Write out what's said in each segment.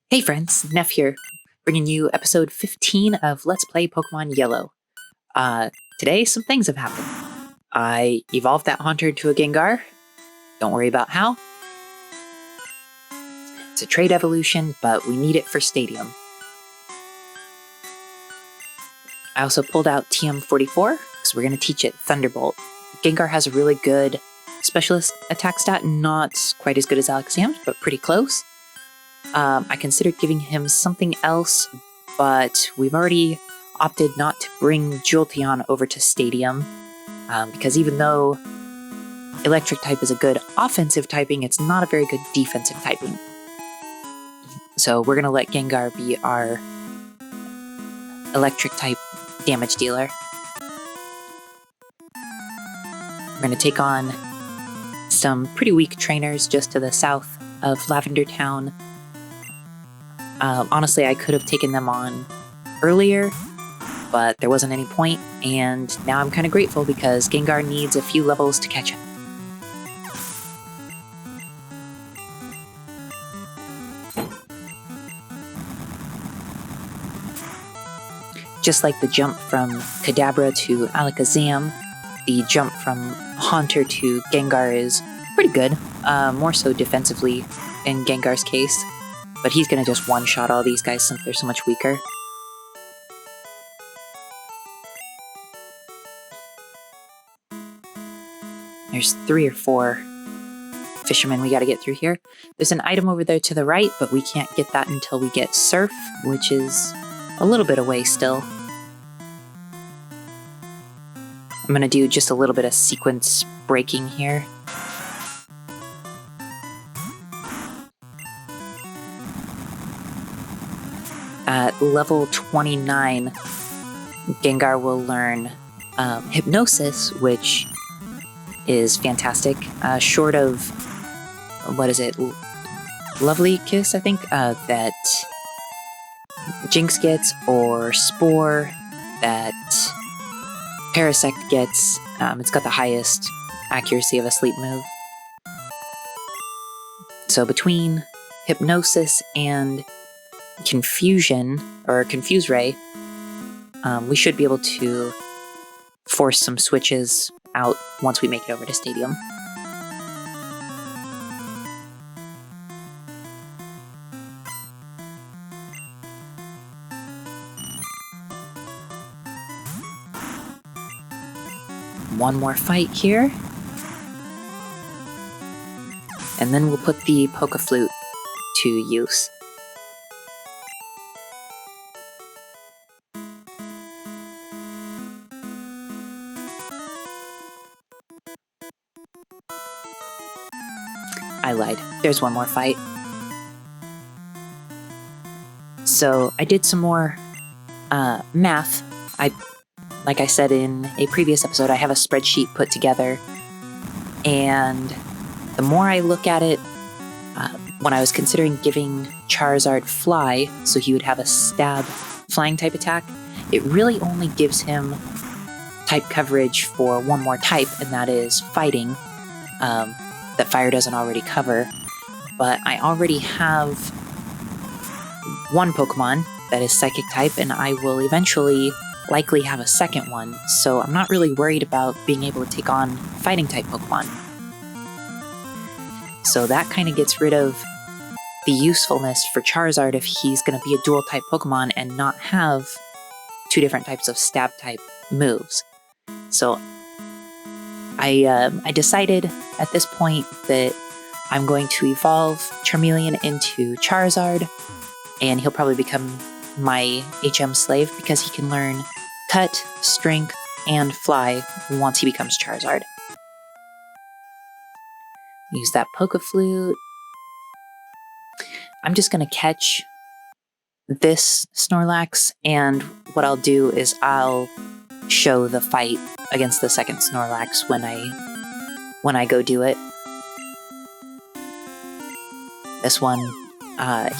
Hey friends, Neff here, bringing you episode 15 of Let's Play Pokemon Yellow. Today some things have happened. I evolved that Haunter into a Gengar. Don't worry about how. It's a trade evolution, but we need it for Stadium. I also pulled out TM44, because we're going to teach it Thunderbolt. Gengar has a really good specialist attack stat, not quite as good as Alakazam's, but pretty close. I considered giving him something else, but we've already opted not to bring Jolteon over to Stadium, because even though Electric type is a good offensive typing, it's not a very good defensive typing. So we're going to let Gengar be our Electric type damage dealer. We're going to take on some pretty weak trainers just to the south of Lavender Town. Honestly, I could have taken them on earlier, but there wasn't any point, and now I'm kind of grateful because Gengar needs a few levels to catch up. Just like the jump from Kadabra to Alakazam, the jump from Haunter to Gengar is pretty good, more so defensively in Gengar's case. But he's going to just one-shot all these guys since they're so much weaker. There's 3 or 4 fishermen we got to get through here. There's an item over there to the right, but we can't get that until we get Surf, which is a little bit away still. I'm going to do just a little bit of sequence breaking here. At level 29, Gengar will learn Hypnosis, which is fantastic. Short of, what is it? Lovely Kiss, I think, that Jinx gets, or Spore that Parasect gets. It's got the highest accuracy of a sleep move. So between Hypnosis and Confusion, or Confuse Ray, we should be able to force some switches out once we make it over to Stadium. One more fight here. And then we'll put the Poké-Flute to use. I lied. There's one more fight. So I did some more math. Like I said in a previous episode, I have a spreadsheet put together, and the more I look at it, when I was considering giving Charizard Fly, so he would have a stab flying type attack, it really only gives him type coverage for one more type, and that is fighting. That fire doesn't already cover, but I already have one Pokemon that is Psychic type, and I will eventually likely have a second one, so I'm not really worried about being able to take on fighting type Pokemon. So that kind of gets rid of the usefulness for Charizard if he's going to be a dual type Pokemon and not have 2 different types of stab type moves. So I decided at this point that I'm going to evolve Charmeleon into Charizard, and he'll probably become my HM slave because he can learn Cut, Strength, and Fly once he becomes Charizard. Use that Poké-Flute. I'm just going to catch this Snorlax, and what I'll do is I'll show the fight against the second Snorlax when I go do it. This one,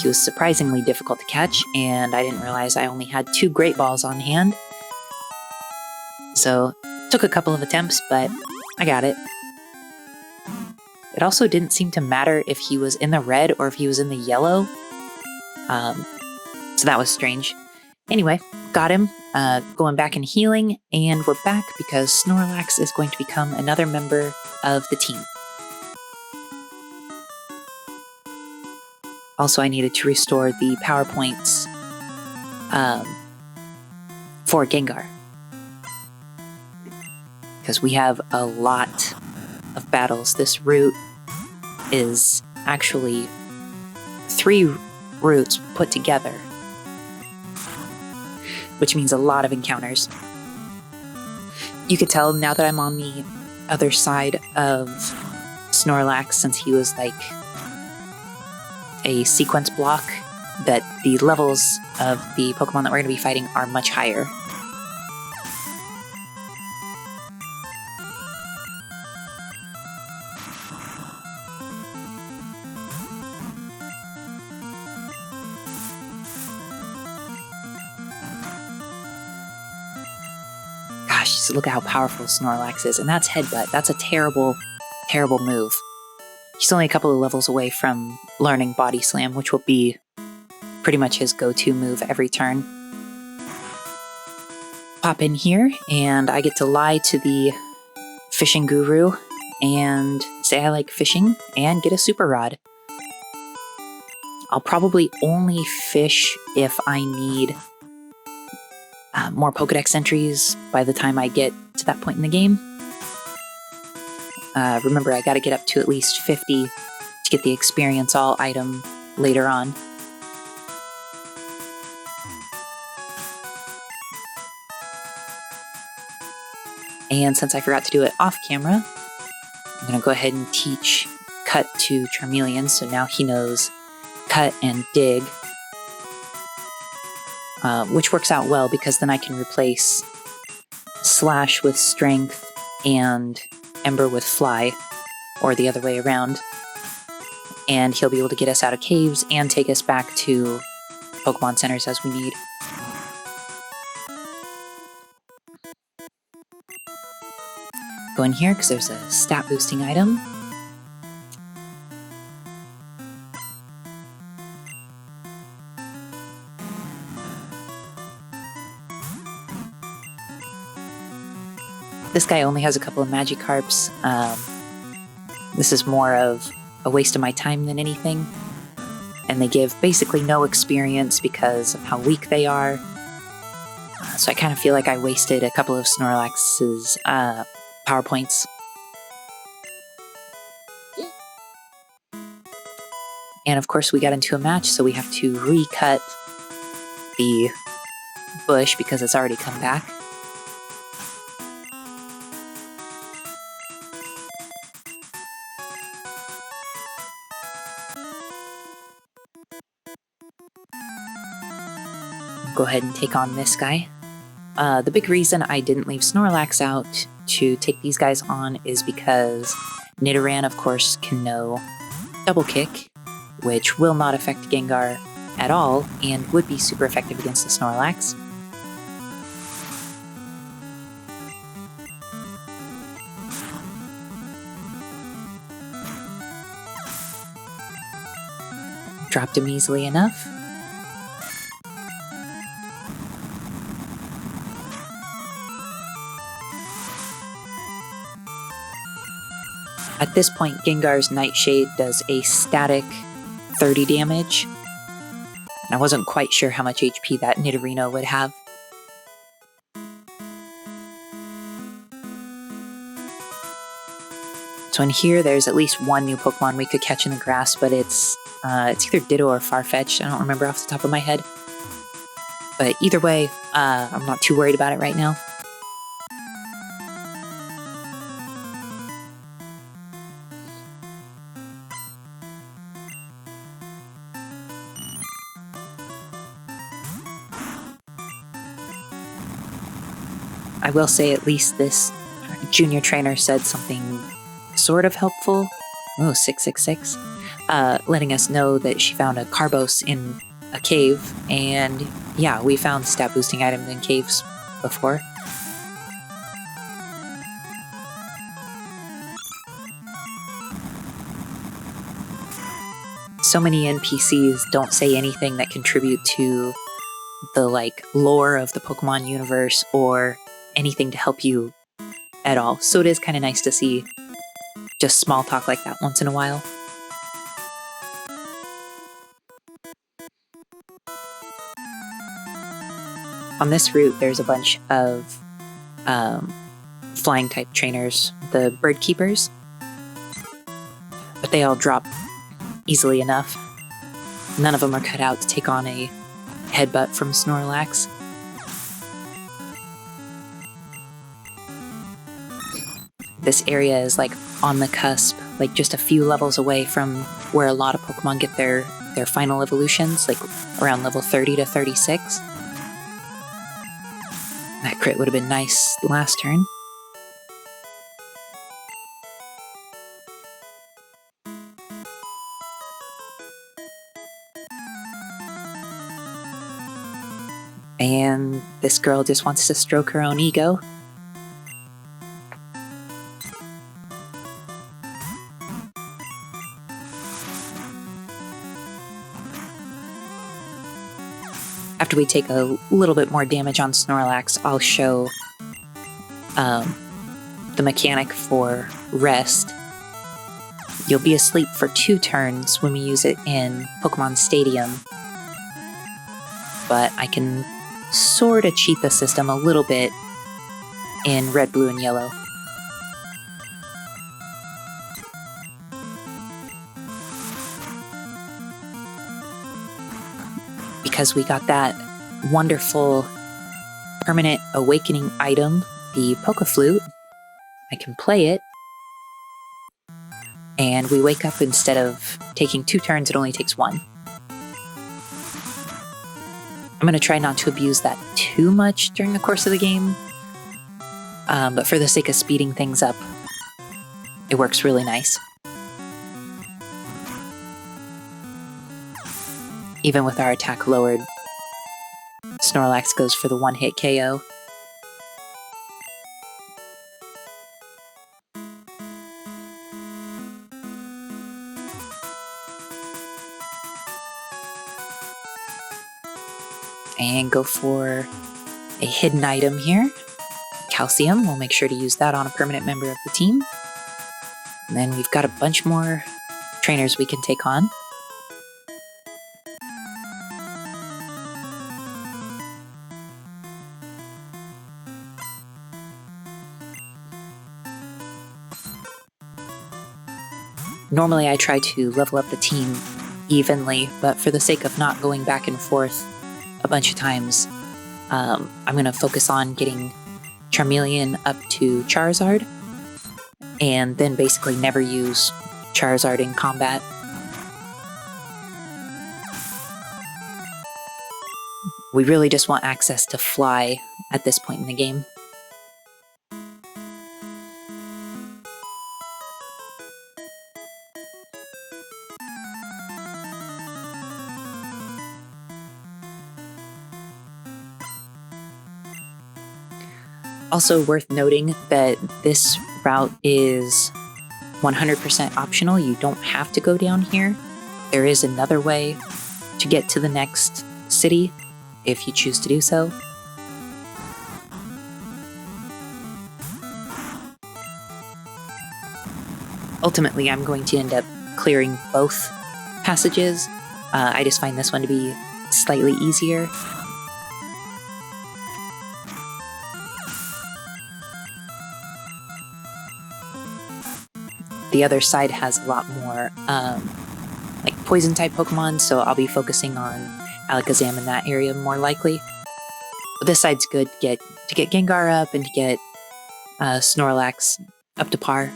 he was surprisingly difficult to catch, and I didn't realize I only had 2 Great Balls on hand. So, took a couple of attempts, but I got it. It also didn't seem to matter if he was in the red or if he was in the yellow. So that was strange. Anyway, got him, going back and healing, and we're back because Snorlax is going to become another member of the team. Also, I needed to restore the power points for Gengar, because we have a lot of battles. This route is actually 3 routes put together, which means a lot of encounters. You could tell now that I'm on the other side of Snorlax, since he was like a sequence block, that the levels of the Pokemon that we're going to be fighting are much higher. Gosh, just look at how powerful Snorlax is, and that's Headbutt. That's a terrible, terrible move. He's only a couple of levels away from learning Body Slam, which will be pretty much his go-to move every turn. Pop in here, and I get to lie to the fishing guru and say I like fishing and get a super rod. I'll probably only fish if I need more Pokedex entries by the time I get to that point in the game. Remember, I gotta get up to at least 50 to get the Experience All item later on. And since I forgot to do it off camera, I'm gonna go ahead and teach Cut to Charmeleon, so now he knows Cut and Dig, which works out well because then I can replace Slash with Strength and Ember with Fly, or the other way around, and he'll be able to get us out of caves and take us back to Pokemon centers as we need. Go in here because there's a stat boosting item. This guy only has a couple of Magikarps. This is more of a waste of my time than anything. And they give basically no experience because of how weak they are. So I kind of feel like I wasted a couple of Snorlax's power points. And of course we got into a match, so we have to recut the bush because it's already come back. Go ahead and take on this guy. The big reason I didn't leave Snorlax out to take these guys on is because Nidoran, of course, can know Double Kick, which will not affect Gengar at all and would be super effective against the Snorlax. Dropped him easily enough. At this point, Gengar's Nightshade does a static 30 damage, and I wasn't quite sure how much HP that Nidorino would have. So in here, there's at least one new Pokemon we could catch in the grass, but it's either Ditto or Farfetch'd. I don't remember off the top of my head. But either way, I'm not too worried about it right now. I will say at least this junior trainer said something sort of helpful. Oh, 666. Letting us know that she found a Carbos in a cave, and yeah, we found stat boosting items in caves before. so many NPCs don't say anything that contribute to the lore of the Pokemon universe or anything to help you at all. So it is kind of nice to see just small talk like that once in a while. On this route, there's a bunch of flying type trainers, the bird keepers, but they all drop easily enough. None of them are cut out to take on a headbutt from Snorlax. This area is on the cusp, just a few levels away from where a lot of Pokemon get their final evolutions, around level 30 to 36. That crit would have been nice last turn. And this girl just wants to stroke her own ego. After we take a little bit more damage on Snorlax, I'll show the mechanic for rest. You'll be asleep for 2 turns when we use it in Pokemon Stadium, but I can sort of cheat the system a little bit in Red, Blue, and Yellow. Because we got that wonderful permanent awakening item, the Poké-Flute, I can play it, and we wake up. Instead of taking 2 turns, it only takes 1. I'm going to try not to abuse that too much during the course of the game, but for the sake of speeding things up, it works really nice. Even with our attack lowered, Snorlax goes for the 1-hit KO. And go for a hidden item here. Calcium, we'll make sure to use that on a permanent member of the team. And then we've got a bunch more trainers we can take on. Normally I try to level up the team evenly, but for the sake of not going back and forth a bunch of times, I'm going to focus on getting Charmeleon up to Charizard, and then basically never use Charizard in combat. We really just want access to fly at this point in the game. Also worth noting that this route is 100% optional. You don't have to go down here. There is another way to get to the next city if you choose to do so. Ultimately, I'm going to end up clearing both passages. I just find this one to be slightly easier. The other side has a lot more poison-type Pokemon, so I'll be focusing on Alakazam in that area more likely. But this side's good to get Gengar up and to get Snorlax up to par.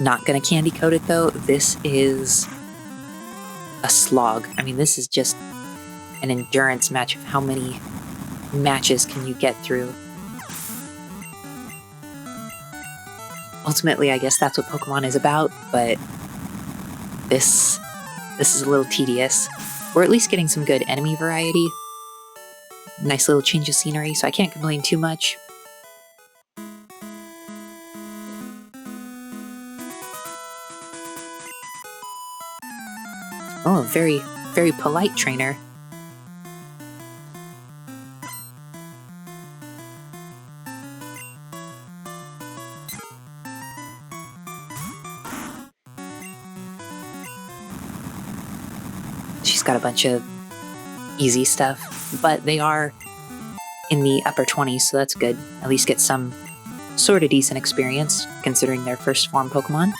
Not gonna candy coat it though. This is a slog. I mean, this is just an endurance match of how many matches can you get through. ultimately, I guess that's what Pokemon is about, but this is a little tedious. We're at least getting some good enemy variety. Nice little change of scenery, so I can't complain too much. Oh, very, very polite trainer. She's got a bunch of easy stuff, but they are in the upper 20s, so that's good. At least get some sort of decent experience, considering their first form Pokemon.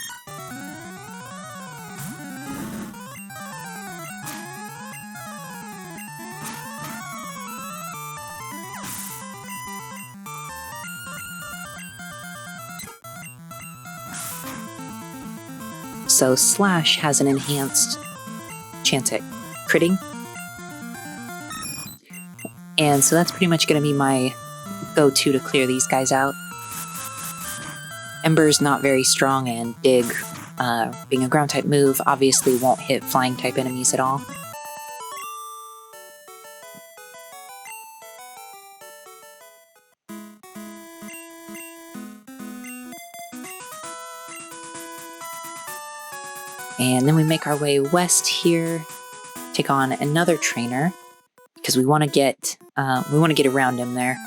So Slash has an enhanced chance at critting. And so that's pretty much going to be my go-to to clear these guys out. Ember's not very strong, and Dig, being a ground-type move, obviously won't hit flying-type enemies at all. And then we make our way west here, take on another trainer, because we want to get around him there.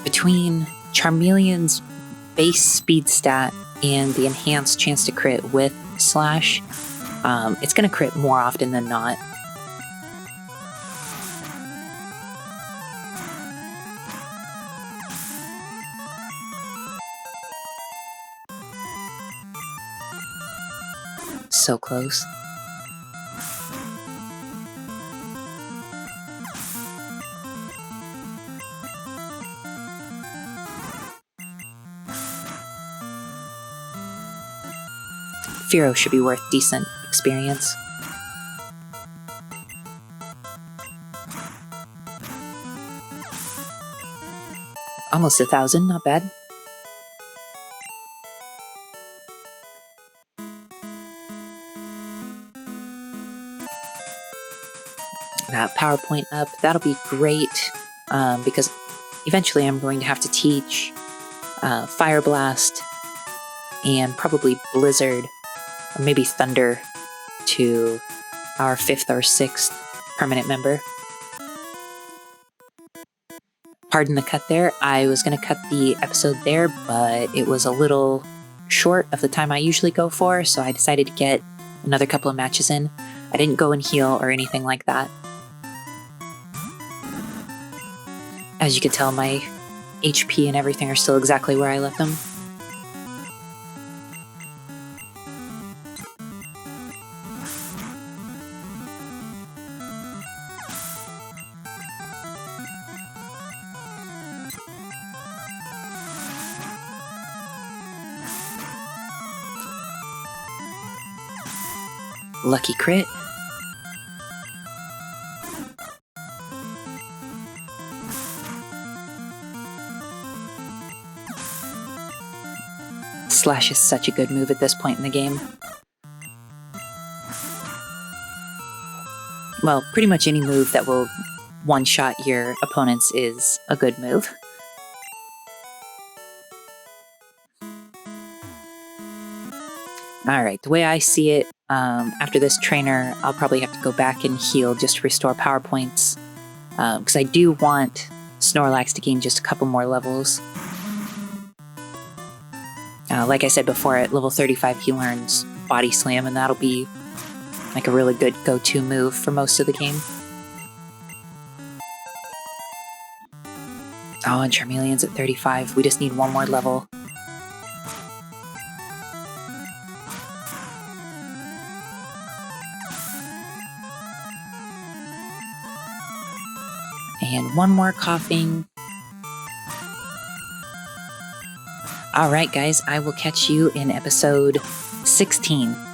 Between Charmeleon's base speed stat and the enhanced chance to crit with Slash, it's going to crit more often than not. So close. Fearow should be worth decent experience. Almost 1,000, not bad. That PowerPoint up, that'll be great, because eventually I'm going to have to teach Fire Blast and probably Blizzard, or maybe Thunder, to our 5th or 6th permanent member. Pardon the cut there. I was going to cut the episode there, but it was a little short of the time I usually go for, so I decided to get another couple of matches in. I didn't go and heal or anything like that. As you can tell, my HP and everything are still exactly where I left them. Lucky crit. Slash is such a good move at this point in the game. Well, pretty much any move that will one-shot your opponents is a good move. Alright, the way I see it, after this trainer, I'll probably have to go back and heal just to restore power points, because I do want Snorlax to gain just a couple more levels. Like I said before, at level 35 he learns Body Slam, and that'll be like a really good go-to move for most of the game. Oh, and Charmeleon's at 35. We just need one more level. And one more coughing. All right, guys, I will catch you in episode 16.